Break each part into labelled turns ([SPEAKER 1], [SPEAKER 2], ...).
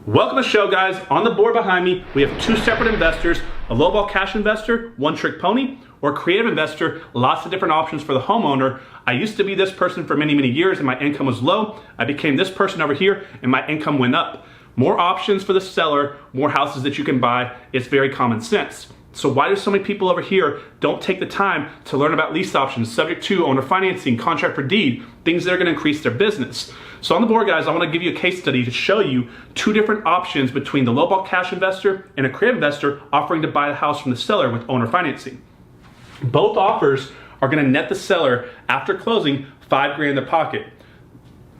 [SPEAKER 1] Welcome to the show, guys. On the board behind me, we have two separate investors, a lowball cash investor, one trick pony, or a creative investor, lots of different options for the homeowner. I used to be this person for many, many years and my income was low. I became this person over here and my income went up. More options for the seller, more houses that you can buy. It's very common sense. So why do so many people over here don't take the time to learn about lease options, subject to owner financing, contract for deed, things that are gonna increase their business? So on the board, guys, I wanna give you a case study to show you two different options between the lowball cash investor and a creative investor offering to buy the house from the seller with owner financing. Both offers are gonna net the seller after closing $5,000 in their pocket.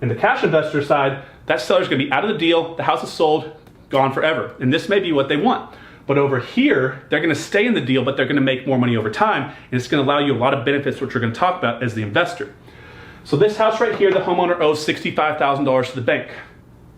[SPEAKER 1] In the cash investor side, that seller's gonna be out of the deal, the house is sold, gone forever. And this may be what they want. But over here, they're gonna stay in the deal, but they're gonna make more money over time, and it's gonna allow you a lot of benefits, which we're gonna talk about as the investor. So this house right here, the homeowner owes $65,000 to the bank.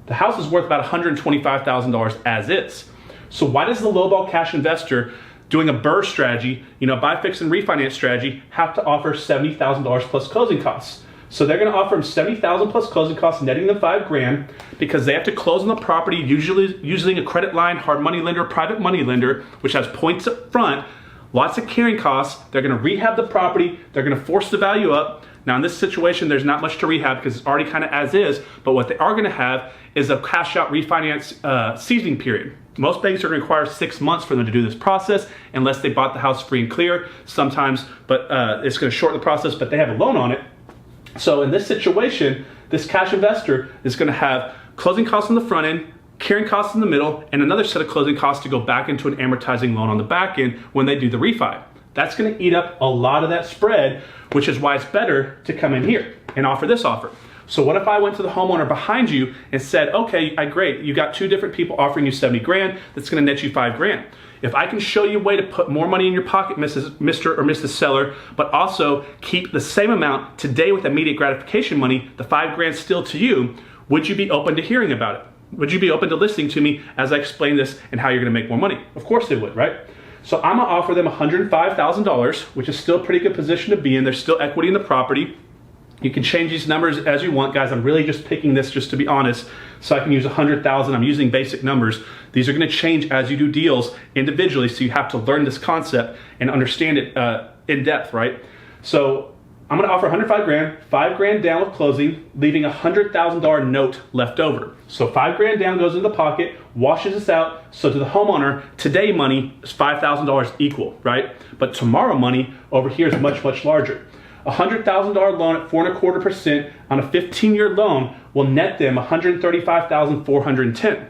[SPEAKER 1] The house is worth about $125,000 as is. So why does the lowball cash investor doing a BRRRR strategy, buy, fix, and refinance strategy, have to offer $70,000 plus closing costs? So they're gonna offer them $70,000 plus closing costs, netting them $5,000, because they have to close on the property, usually using a credit line, hard money lender, private money lender, which has points up front, lots of carrying costs. They're gonna rehab the property, they're gonna force the value up. Now in this situation, there's not much to rehab because it's already kind of as is, but what they are gonna have is a cash out refinance seasoning period. Most banks are gonna require 6 months for them to do this process unless they bought the house free and clear sometimes, but it's gonna shorten the process, but they have a loan on it. So in this situation, this cash investor is gonna have closing costs on the front end, carrying costs in the middle, and another set of closing costs to go back into an amortizing loan on the back end when they do the refi. That's gonna eat up a lot of that spread, which is why it's better to come in here and offer this offer. So what if I went to the homeowner behind you and said, okay, great, you got two different people offering you $70,000, that's gonna net you $5,000. If I can show you a way to put more money in your pocket, Mr. or Mrs. Seller, but also keep the same amount today with immediate gratification money, the $5,000 still to you, would you be open to hearing about it? Would you be open to listening to me as I explain this and how you're gonna make more money? Of course they would, right? So I'm gonna offer them $105,000, which is still a pretty good position to be in. There's still equity in the property. You can change these numbers as you want, guys. I'm really just picking this just to be honest, so I can use 100,000. I'm using basic numbers. These are gonna change as you do deals individually, so you have to learn this concept and understand it in depth, right? So I'm gonna offer $105,000, $5,000 down with closing, leaving a $100,000 note left over. So $5,000 down goes in the pocket, washes us out, so to the homeowner, today money is $5,000 equal, right? But tomorrow money over here is much, much larger. A $100,000 loan at 4.25% on a 15-year loan will net them $135,410.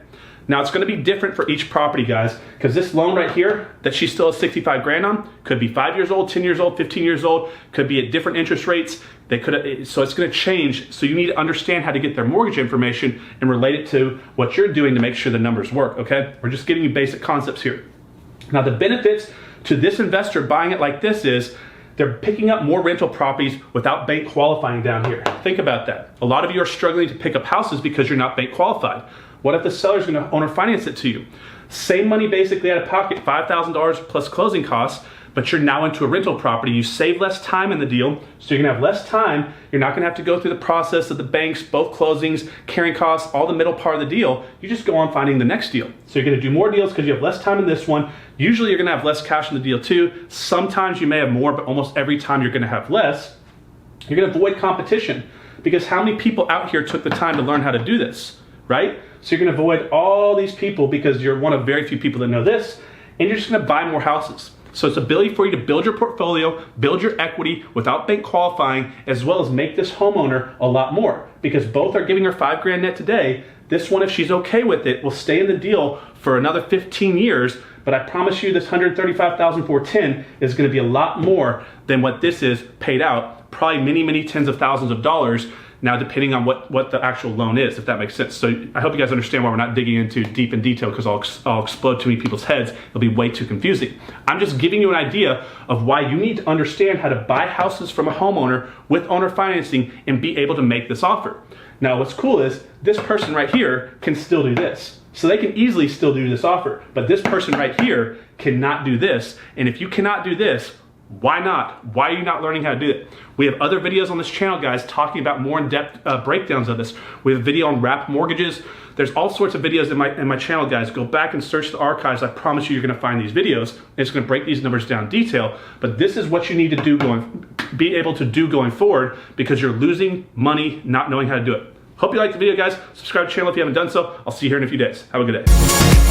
[SPEAKER 1] Now it's gonna be different for each property, guys, because this loan right here that she still has $65,000 on could be 5 years old, 10 years old, 15 years old, could be at different interest rates. So it's gonna change. So you need to understand how to get their mortgage information and relate it to what you're doing to make sure the numbers work, okay? We're just giving you basic concepts here. Now the benefits to this investor buying it like this is they're picking up more rental properties without bank qualifying down here. Think about that. A lot of you are struggling to pick up houses because you're not bank qualified. What if the seller's gonna owner finance it to you? Same money basically out of pocket, $5,000 plus closing costs, but you're now into a rental property. You save less time in the deal, so you're gonna have less time. You're not gonna have to go through the process of the banks, both closings, carrying costs, all the middle part of the deal. You just go on finding the next deal. So you're gonna do more deals because you have less time in this one. Usually you're gonna have less cash in the deal too. Sometimes you may have more, but almost every time you're gonna have less. You're gonna avoid competition because how many people out here took the time to learn how to do this, right? So you're gonna avoid all these people because you're one of very few people that know this, and you're just gonna buy more houses. So it's ability for you to build your portfolio, build your equity without bank qualifying, as well as make this homeowner a lot more, because both are giving her $5,000 net today. This one, if she's okay with it, will stay in the deal for another 15 years, but I promise you this $135,410 is gonna be a lot more than what this is paid out, probably many, many tens of thousands of dollars, now depending on what the actual loan is, if that makes sense. So I hope you guys understand why we're not digging into deep in detail, because I'll explode too many people's heads. It'll be way too confusing. I'm just giving you an idea of why you need to understand how to buy houses from a homeowner with owner financing and be able to make this offer. Now what's cool is this person right here can still do this. So they can easily still do this offer, but this person right here cannot do this. And if you cannot do this, Why not? Why are you not learning how to do it? We have other videos on this channel, guys, talking about more in-depth breakdowns of this. We have a video on wrap mortgages. There's all sorts of videos in my channel, guys. Go back and search the archives. I promise you're gonna find these videos. It's gonna break these numbers down in detail, but this is what you need to do be able to do going forward, because you're losing money not knowing how to do it. Hope you liked the video, guys. Subscribe to the channel if you haven't done so. I'll see you here in a few days. Have a good day.